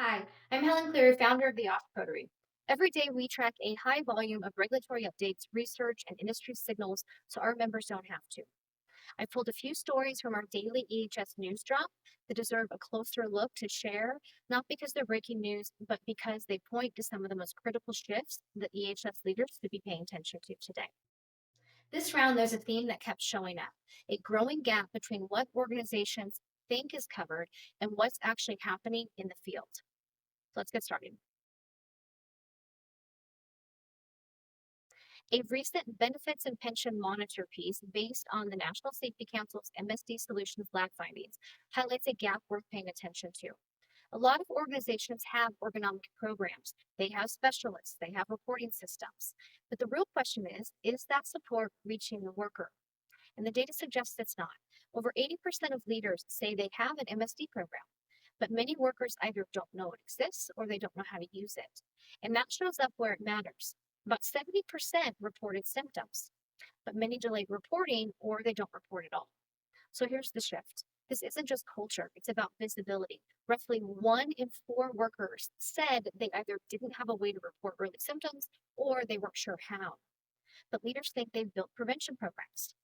Hi, I'm Helen Cleary, founder of the Off Coterie. Every day we track a high volume of regulatory updates, research, and industry signals so our members don't have to. I pulled a few stories from our daily EHS news drop that deserve a closer look to share, not because they're breaking news, but because they point to some of the most critical shifts that EHS leaders should be paying attention to today. This round, there's a theme that kept showing up: a growing gap between what organizations think is covered and what's actually happening in the field. So let's get started. A recent benefits and pension monitor piece based on the National Safety Council's MSD Solutions lab findings highlights a gap worth paying attention to. A lot of organizations have ergonomic programs, they have specialists, they have reporting systems. But the real question is that support reaching the worker? And the data suggests it's not. Over 80% of leaders say they have an MSD program, but many workers either don't know it exists or they don't know how to use it. And that shows up where it matters. About 70% reported symptoms, but many delayed reporting or they don't report at all. So here's the shift. This isn't just culture, it's about visibility. Roughly 1 in 4 workers said they either didn't have a way to report early symptoms or they weren't sure how. But leaders think they've built prevention programs.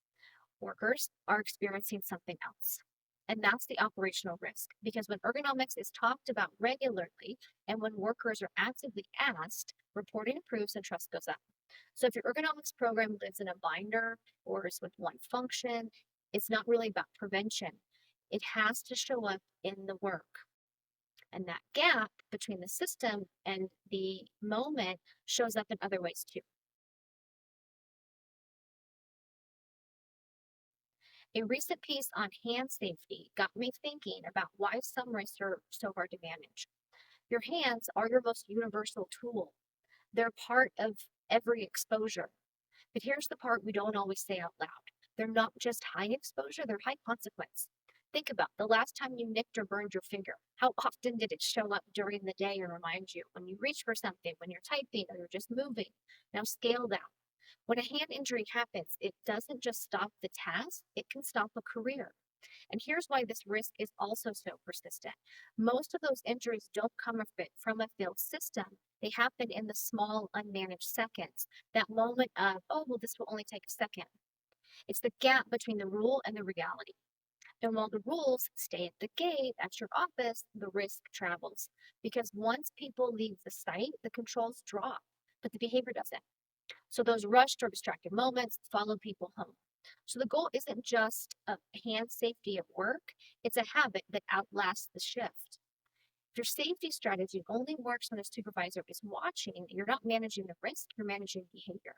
Workers are experiencing something else. And that's the operational risk. Because when ergonomics is talked about regularly and when workers are actively asked, reporting improves and trust goes up. So if your ergonomics program lives in a binder or is with one function, it's not really about prevention. It has to show up in the work. And that gap between the system and the moment shows up in other ways too. A recent piece on hand safety got me thinking about why some risks are so hard to manage. Your hands are your most universal tool. They're part of every exposure. But here's the part we don't always say out loud. They're not just high exposure, they're high consequence. Think about the last time you nicked or burned your finger. How often did it show up during the day and remind you when you reach for something, when you're typing, or you're just moving? Now scale that. When a hand injury happens, it doesn't just stop the task, it can stop a career. And here's why this risk is also so persistent. Most of those injuries don't come from a failed system. They happen in the small, unmanaged seconds. That moment of, oh, well, this will only take a second. It's the gap between the rule and the reality. And while the rules stay at the gate at your office, the risk travels. Because once people leave the site, the controls drop, but the behavior doesn't. So those rushed or distracted moments follow people home. So the goal isn't just a hand safety at work, it's a habit that outlasts the shift. If your safety strategy only works when a supervisor is watching, you're not managing the risk, you're managing behavior.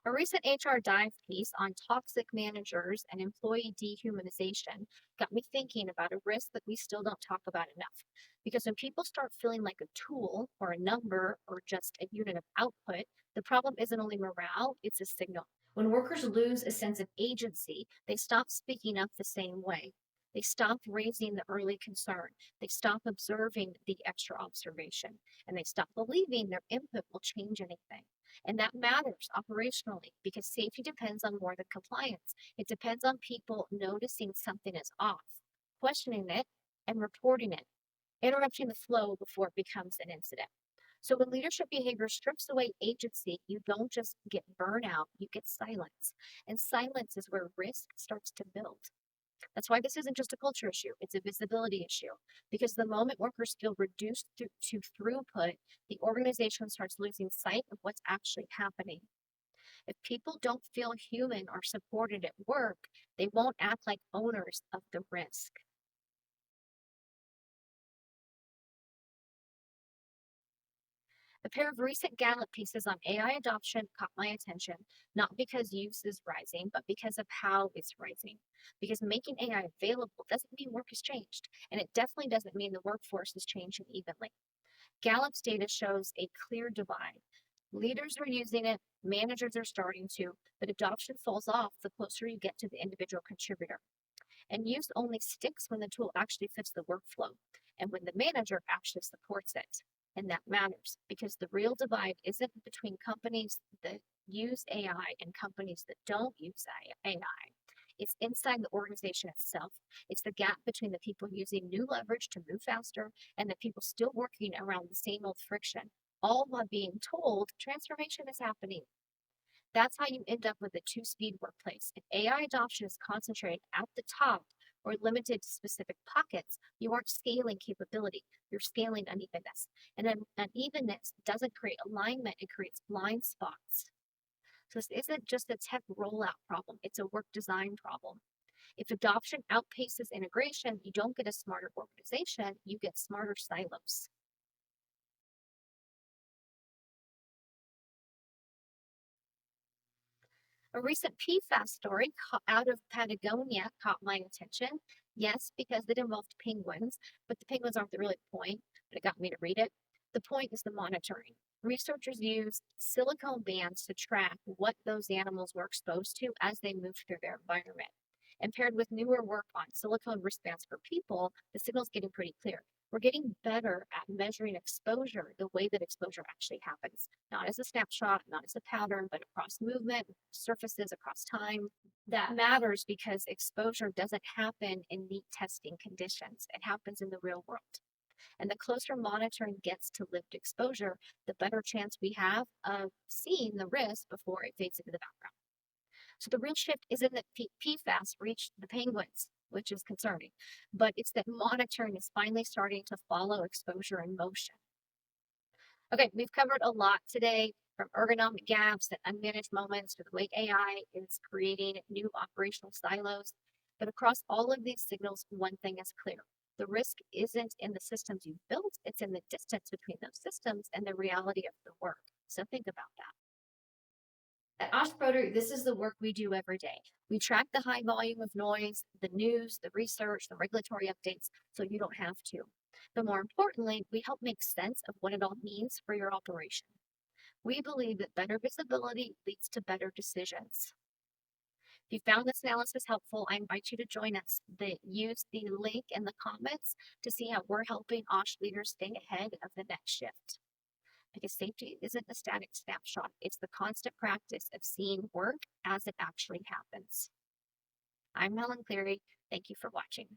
A recent HR Dive piece on toxic managers and employee dehumanization got me thinking about a risk that we still don't talk about enough. Because when people start feeling like a tool or a number or just a unit of output, the problem isn't only morale, it's a signal. When workers lose a sense of agency, they stop speaking up the same way. They stop raising the early concern. They stop observing the extra observation. And they stop believing their input will change anything. And that matters operationally because safety depends on more than compliance. It depends on people noticing something is off, questioning it, and reporting it, interrupting the flow before it becomes an incident. So when leadership behavior strips away agency, you don't just get burnout, you get silence. And silence is where risk starts to build. That's why this isn't just a culture issue, it's a visibility issue. Because the moment workers feel reduced to throughput, the organization starts losing sight of what's actually happening. If people don't feel human or supported at work, they won't act like owners of the risk. A pair of recent Gallup pieces on AI adoption caught my attention, not because use is rising, but because of how it's rising. Because making AI available doesn't mean work has changed, and it definitely doesn't mean the workforce is changing evenly. Gallup's data shows a clear divide. Leaders are using it, managers are starting to, but adoption falls off the closer you get to the individual contributor. And use only sticks when the tool actually fits the workflow and when the manager actually supports it. And that matters because the real divide isn't between companies that use AI and companies that don't use AI. It's inside the organization itself. It's the gap between the people using new leverage to move faster and the people still working around the same old friction, all while being told transformation is happening. That's how you end up with a two-speed workplace. If AI adoption is concentrated at the top or limited to specific pockets, you aren't scaling capability, you're scaling unevenness. And then unevenness doesn't create alignment, it creates blind spots. So this isn't just a tech rollout problem, it's a work design problem. If adoption outpaces integration, you don't get a smarter organization, you get smarter silos. A recent PFAS story out of Patagonia caught my attention. Yes, because it involved penguins, but the penguins aren't really the point, but it got me to read it. The point is the monitoring. Researchers used silicone bands to track what those animals were exposed to as they moved through their environment. And paired with newer work on silicone wristbands for people, the signal's getting pretty clear. We're getting better at measuring exposure the way that exposure actually happens, not as a snapshot, not as a pattern, but across movement, surfaces, across time. That matters because exposure doesn't happen in neat testing conditions. It happens in the real world. And the closer monitoring gets to lived exposure, the better chance we have of seeing the risk before it fades into the background. So the real shift isn't that PFAS reached the penguins, which is concerning, but it's that monitoring is finally starting to follow exposure in motion. Okay, we've covered a lot today, from ergonomic gaps and unmanaged moments to the way AI is creating new operational silos. But across all of these signals, one thing is clear. The risk isn't in the systems you've built, it's in the distance between those systems and the reality of the work. So think about that. At Oshproder, this is the work we do every day. We track the high volume of noise, the news, the research, the regulatory updates, so you don't have to. But more importantly, we help make sense of what it all means for your operation. We believe that better visibility leads to better decisions. If you found this analysis helpful, I invite you to join us. Use the link in the comments to see how we're helping OSH leaders stay ahead of the next shift. Because safety isn't a static snapshot, it's the constant practice of seeing work as it actually happens. I'm Helen Cleary. Thank you for watching.